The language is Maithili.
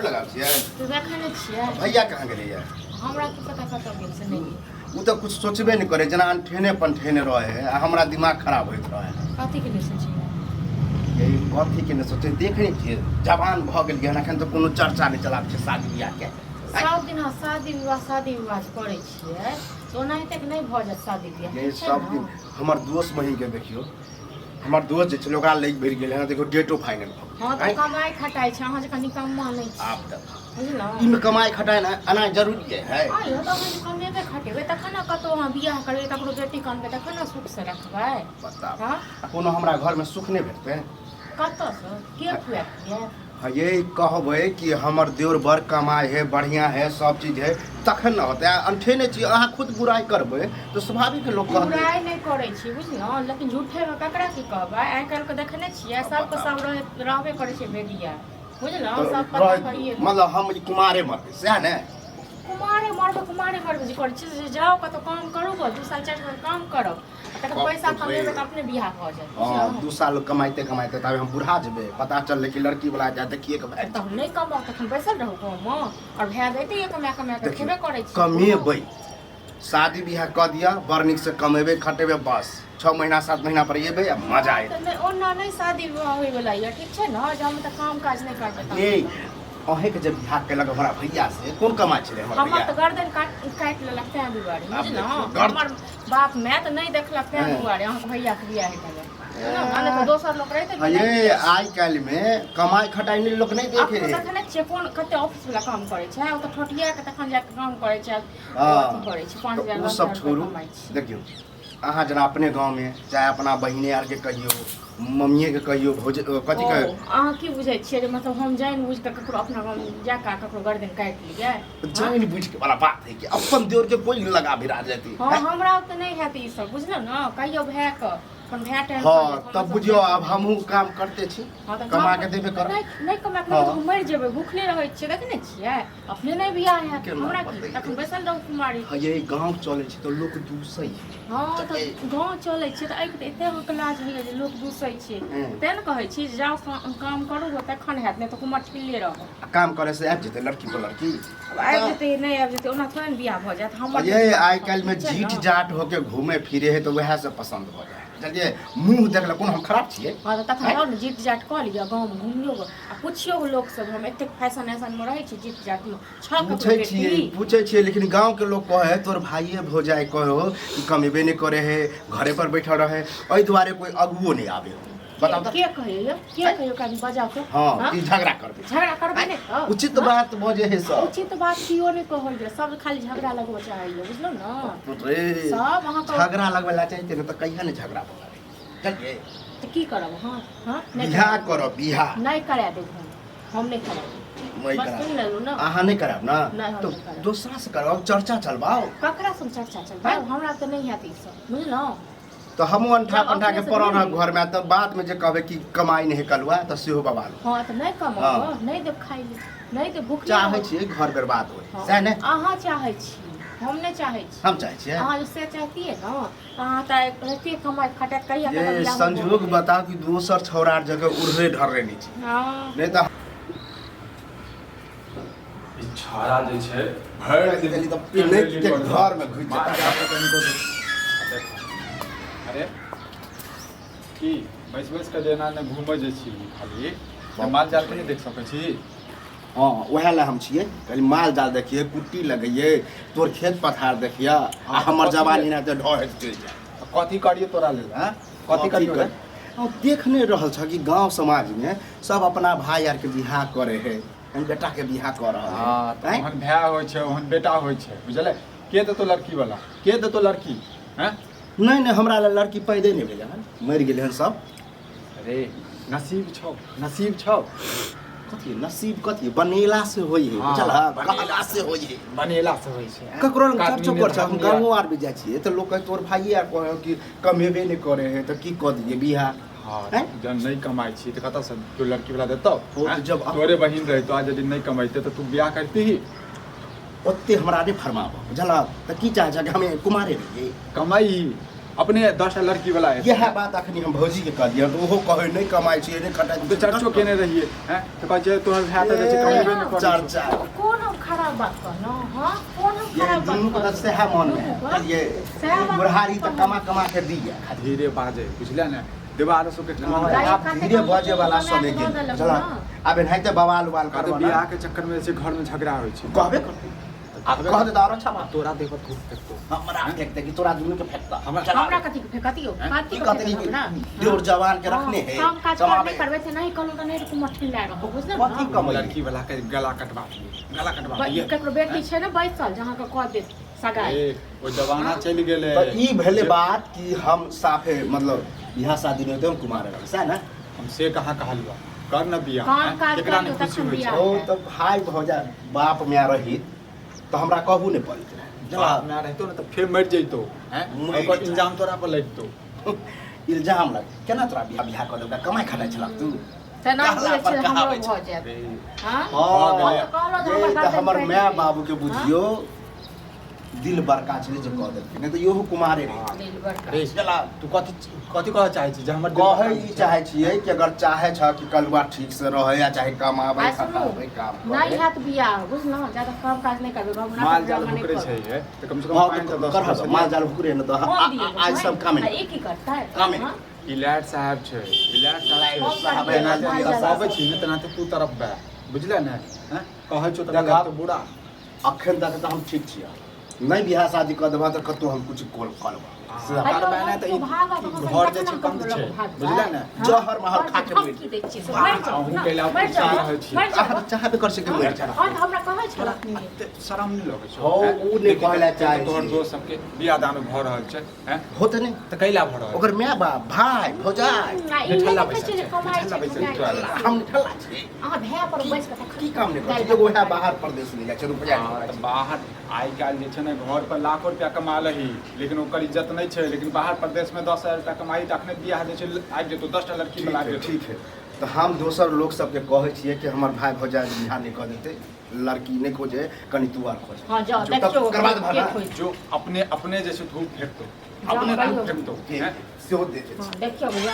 लगा छियै तो देखै नै छियै भैया कहाँ गेलै या हमरा की पता कतऽ गेल से नहीं उ तऽ कुछ सोचबे नहीं करे जना अनठेने पंठेने रहे है आ हमरा दिमाग खराब होइत रहे कथी के लिए सोचिए यही कथी के ने सोचे देख नहीं छियै जवान भ गेल गहन अखन तऽ कोनो चर्चा नहीं चलाब छै शादी बियाह के सब दिन शादी विवाह करै छियै तो ओनाहिते के नहीं भऽ जात शादी बियाह यही सब दिन हमर दोस्त बहिन के देखियो हमर दोस्त जे छलै ओकरा लैग भरि गेल है देखो डेटो फाइनल हां तो कमाई खटाई छै अहाँ जका निकम्मा नहीं छी आब तक बुझलौ ई में कमाई खटाई ना आना जरूरी है आयो तो हम कमेबे खटेबे तखन कतौ अहाँ बियाह करबै ककरो बेटी कानबै तखन सुख से रखबै बताओ हां कोनो हमरा घर में सुख नहीं भेटतै कतऽ से के खुआए यही कहबै कि हमर देवर बड़ कमाई है बढ़िया है सब चीज है तखन न होतै अनठेने चीज अहाँ खुद बुराई करबै तो स्वाभाविक लोग कहतै बुराई नहीं करै छी बुझलौ लेकिन झूठे में ककरा की कहबै आइ काल्हि के देखने छियै सबके सब रहबे करै छै बेदिया बुझलौ सब पता करिए मतलब हम ई कुमारे मरबै सएह ने कुमारे मरबै जे करै छी जे जाओ कतौ काम करू 2 साल 4 साल काम करब तकर पैसा कमेबै तऽ अपने बियाह भऽ जायत हां 2 साल कमाइते कमाइते तब हम बुढ़ा जेबै पता चलले कि लड़की वाला जा देखिए के भाई तब नहीं कमाओ तखन बैसल रहू गाँव में और भए दैते ये कमा के खेबे करै छी कमेबै शादी बियाह क दिया बड़ नीक से कमेबै खटेबै बस 6 महीना 7 महीना पर एबै आ मजा आए नहीं ओना नहीं शादी विवाह होय वाला ये ठीक छै न जे हम त काम काज नहीं करबै ए अहे के जब बियाह केलक हमरा भैया से कोन कमाई छलै हमर हमर भैया त गर्दन काट लेलक तै दुआरे बुझलौ हमर बाप माय त नहीं देखलक तै दुआरे अहाँ भैया के बियाह केलक माने तो दोसर लोग रहते ये आई काल में कमाई खटाई नहीं लोग नहीं देखे तखन छै कोन कते ऑफिस वाला काम करे छै ओ त ठोटिया के तखन जाके काम करे छै अथी करे छै 5000 वो सब छोड़ू देखियो अहाँ जना अपने गांव में चाहे अपना बहिने आर के कहियो मम्मीए के कहियो भौज कथी के अहाँ की बुझै छियै जे मतलब हम जानि बुझ के ककरो अपना गांव जाके ककरो गर्दन काटि लियै जानि बुझ के वाला बात है कि अपन देवर के कोई लगा भिरा जाती हां हमरा त नहीं हैत ई सब बुझलौ न कहियो भए क अपन भए टाइम हां तब बुझियो अब हमहू काम करते छी कमा के देबे कर नहीं कमा के तो मर जेबै भूखले रहै छियै देखने छियै अपने नहीं बियाह हैत हमरा की तखन बैसल रहू कुमारी ये गांव चले छी तो लोग दूसै हां त गांव चले छी त आइ एते हकलाज होइए जे लोग दूसै छै तें न कहै छी जाओ काम करू तखन हैत नहीं तो कुमार ठिल्ले रह काम करे से आबि जेतै लड़की को लड़की आबि जेतै नहीं आबि जेतै ओना थोड़े बियाह भ जायत हमर ये आई काल में जीट जाट होके घूमे फिरे है तो वह से पसंद हो जाए चलिए मुंह देखला कोन हम खराब छियै हां त तखन और जीट जाट क लिया गांव में घुमियो आ पुछियो लोग सब हम एते फैशन ऐसन में रहै छी जीट जाट में पूछे छियै लेकिन गांव के लोग कहे तोर भाईए भौजाई कहो कि कमेबे नहीं करे है घरे पर बैठा रहे एहि दुआरे कोई अगुओ नहीं आवे बताओ त के कहियो कभी बजाओ तो हां की झगड़ा करबे नहीं तो उचित बात बजे है सब उचित बात कियो नहीं कहल जे सब खाली झगड़ा लगबो चाहिए बुझलो न रे सब वहां झगड़ा लगवेला चाहिए त कहिया नहीं झगड़ा होगा चलिए तो की करब हां हां बियाह करो बियाह नहीं करा देब हम नहीं कराब मैं करा अहाँ नहीं कराब ना तो दूसरा से कराओ चर्चा चलबाओ ककरा से चर्चा चलबाओ हमरा त नहीं हैत ई सब बुझलो तो हम अंठा पंठा के पड़ल घर में तो बाद में जे कहबे कि कमाई नहीं कलवा तो सेहो बवाल हां त नहीं कमाओ नहीं देब खाइ नहीं देब भूख चाहे छी घर बर्बाद होय सह ने अहाँ चाहे छी हम नहीं चाहे छी हम चाहे छी अहाँ से चाहती है ना अहाँ त रहते कमाई खटा कहिया ये संजोग बताओ कि दोसर छौरार जगह उड़रे ढर्रे नहीं छी हां नहीं तो छाड़ा जे छै भर दिन तो प्लेट के घर में घुस जाता अरे की बैस के जेना ने घूमै जे छी खाली माल जाल के नहीं देख सकै छी हां ओहे ला हम छिए खाली माल जाल देखिए कुट्टी लगइए तोर खेत पथार देखिए आ हमर जवानी ना ते ढह चल जाए कथी करिए तोरा लेल हां कथी करिए हम देख नहीं रहल छ कि गांव समाज में सब अपना भाई यार के बियाह करे है बेटा के बियाह कर रहा है हां त ओहन भाई होय छै ओहन बेटा होय छै बुझले के देतो लड़की वाला के देतो लड़की हैं नहीं हमरा लड़की पैदे नहीं भेले हन मर गेले हन सब अरे नसीब छौ कथी नसीब कथी बनेला से होई है बुझला बनेला से होई है बनेला से होई छै ककरो चुप कर छ हम गांव आर भी जाय छी त लोग कह तोर भाई यार कहे कि कमेबे नहीं करे है त की क दिए बियाह हां जब नहीं कमाई छी त कत से तू लड़की वाला देतो जब तोरे बहिन रही तो आज यदि नहीं कमाइते तो तू बियाह करती ही ओते हमरा नहीं फरमाबो बुझला त की चाहे छ कि हमें कुमारे रहिए कमाई अपने 10 लड़की वाला है यह बात अखनी हम भौजी के कहलिए तो ओहो कहे नहीं कमाई छै नहीं खटाई तो चर्चो केने रहिए हैं तो कहै छै तोहर भाय तऽ छै कमेबे नहि करै चर्चा कौन हम खराब बात कहनो हां कौन हम ये खराब दुनू बात को से है मन में ये बुढ़ारी तो कमा के दिया धीरे बाजे बुझले ने देवाल सब के आप धीरे बजे वाला समय गेल चला अब नहीं तो बवाल उवाल कहते करबा बियाह के चक्कर में से घर में झगड़ा होइ छै कहबे करते आप कह दे दारा अच्छा बात तोरा देह पर धूप फेंकतो हमरा फेंकते कि तोरा दुनू के फेंकता हमरा कथी के फेकतियो की कहते कि जोर जवान के रखने है काम काज करने करबे से नहीं कहलू त नहीं कुमठ खिला रहो बुझले ना कथी कम लड़की वाला के गला कटवा दिए ककरो बेटी छै ना 22 साल जहां का कह दे सगाई ए ओ जवाना चल गेले तो ई भेले बात कि हम साफे मतलब बियाह शादी में तो कुमार रह सै ना हम से कहां कहलवा कर न बियाह काम काज एकरा कर में तो खुशी तखन होइ बियाह छै ओ तो भाई भौजा बाप में रही तो हमरा कहू नहीं पड़त जवाब ना रहतो न तो फिर मर जइतो हैं ओकर इंजाम तोरा पर लगतो इल्जाम लग केना तोरा बियाह कर देबा कमाई खटाई छला तू त ना कहला बोले पर छै हमरो कहावै छै। भ जायत हां हां ये तो हमर माय बाबू के बुझियो दिल बड़का छले जे कह देलकै नहीं तो यो कुमारे रहे रे चला तू कथि कथि कह चाहै छी जे हमर कहे ई चाहे छियै कि अगर चाहे छ कि कलुआ ठीक से रहे या चाहे कमाबै खटाबै काम नहीं हैत बियाह बुझ ना ज्यादा काम काज नहीं करबे भावना माल जाल भुकरे छै है तो कम से कम 5 से 10 कर माल जाल भुकरे न तो आज सब काम है एक ही करता है काम है इलाट साहब छै इलाट साहब साहब छै। एना जे साहब छी न तना तू तरफ बा बुझले ने हैं कहै छौ त लगा तो बुरा अखन तक तो हम ठीक छियै नहीं बियाह शादी कर देबा तो कतौ हम कुछ कॉल करबा कर मैंने तो घर जे छै कम छै बुझले ने जहर महर खा के की दै छियै से मर जाओ अहूँ कैला रहै छी अहाँ चाहबे कर सके मर जा और हमरा कहै छला शरम नहीं लगे छै हो उ नहीं कहला चाहे तोहर दोस्त सबके बियाह दान भ रहल छै हैं होते नहीं त कैला भ रहल ओकर माय बाप भाई भौजाई नहीं ठल्ला नहीं बैसा छै कमाई छै हम ठल्ला छी अहाँ भैया पर बैस के की काम नहीं कर एगो है बाहर प्रदेश ले जा छै रुपया तऽ बाहर आइ काल्हि जे छै ने घर पर लाखों रुपया कमा लही लेकिन ओकर इज्जत नहीं छै लेकिन बाहर प्रदेश में 10,000 रुपया कमाई तऽ अखने बियाह जे छै आबि जेतौ 10टा लड़की में लाग जेतौ ठीक है तो हम दोसर लोग सबके कहै छियै कि हमर भाई भौजाई बियाह नहीं कर देते लड़की नहीं खोजे कनी तू आर खोज हां जाओ जो तब देखियो करवा दे के भाड़ा खोज जो अपने जैसे धूप फेंकतो जाओ अपने भाई धूप हो। फेंकतो के हैं सेहो दे छै देखियो भैया